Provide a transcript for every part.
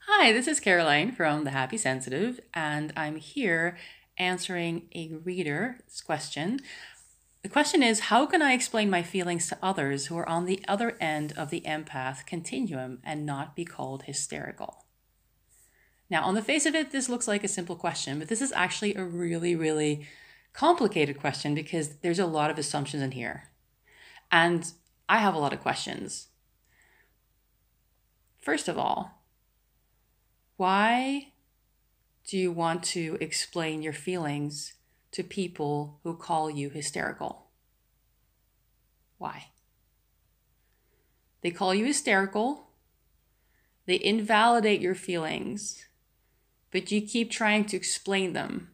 Hi, this is Caroline from The Happy Sensitive, and I'm here answering a reader's question. The question is, how can I explain my feelings to others who are on the other end of the empath continuum and not be called hysterical? Now, on the face of it, this looks like a simple question, but this is actually a really, really complicated question because there's a lot of assumptions in here. And I have a lot of questions. First of all, why do you want to explain your feelings to people who call you hysterical? Why? They call you hysterical, they invalidate your feelings, but you keep trying to explain them.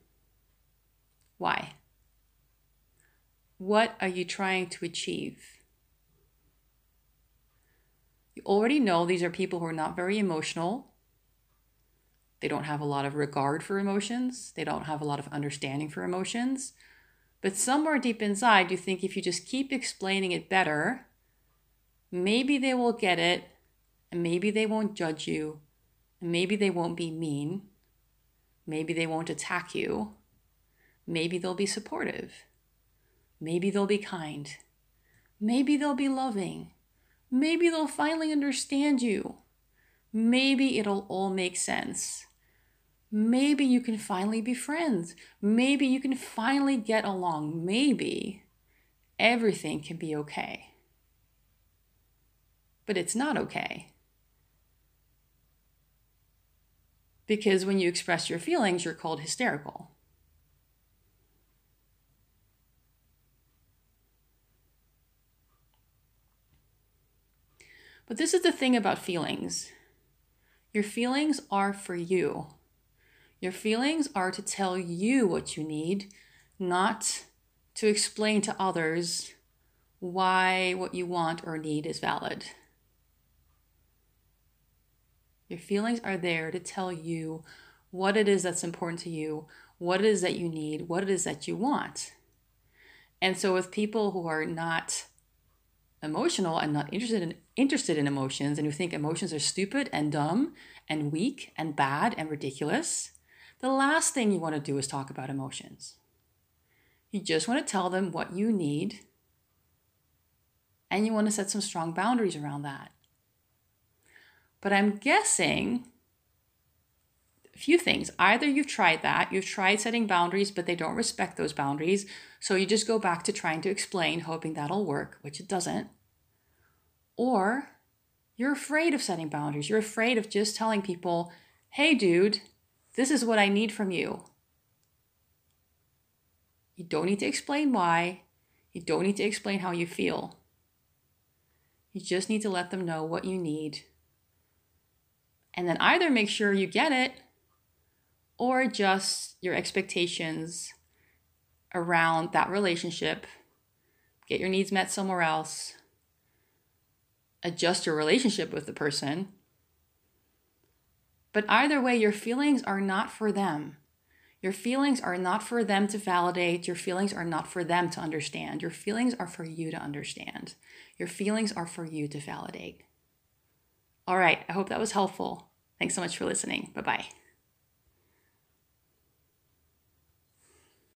Why? What are you trying to achieve? You already know these are people who are not very emotional. They don't have a lot of regard for emotions. They don't have a lot of understanding for emotions. But somewhere deep inside, you think if you just keep explaining it better, maybe they will get it, and maybe they won't judge you, and maybe they won't be mean, maybe they won't attack you, maybe they'll be supportive, maybe they'll be kind, maybe they'll be loving, maybe they'll finally understand you, maybe it'll all make sense. Maybe you can finally be friends. Maybe you can finally get along. Maybe everything can be okay. But it's not okay. Because when you express your feelings, you're called hysterical. But this is the thing about feelings. Your feelings are for you. Your feelings are to tell you what you need, not to explain to others why what you want or need is valid. Your feelings are there to tell you what it is that's important to you, what it is that you need, what it is that you want. And so with people who are not emotional and not interested in emotions, and who think emotions are stupid and dumb and weak and bad and ridiculous, the last thing you want to do is talk about emotions. You just want to tell them what you need, and you want to set some strong boundaries around that. But I'm guessing a few things. Either you've tried that, you've tried setting boundaries, but they don't respect those boundaries, so you just go back to trying to explain, hoping that'll work, which it doesn't. Or you're afraid of setting boundaries. You're afraid of just telling people, hey, dude, this is what I need from you. You don't need to explain why. You don't need to explain how you feel. You just need to let them know what you need. And then either make sure you get it or adjust your expectations around that relationship. Get your needs met somewhere else. Adjust your relationship with the person. But either way, your feelings are not for them. Your feelings are not for them to validate. Your feelings are not for them to understand. Your feelings are for you to understand. Your feelings are for you to validate. All right, I hope that was helpful. Thanks so much for listening. Bye-bye.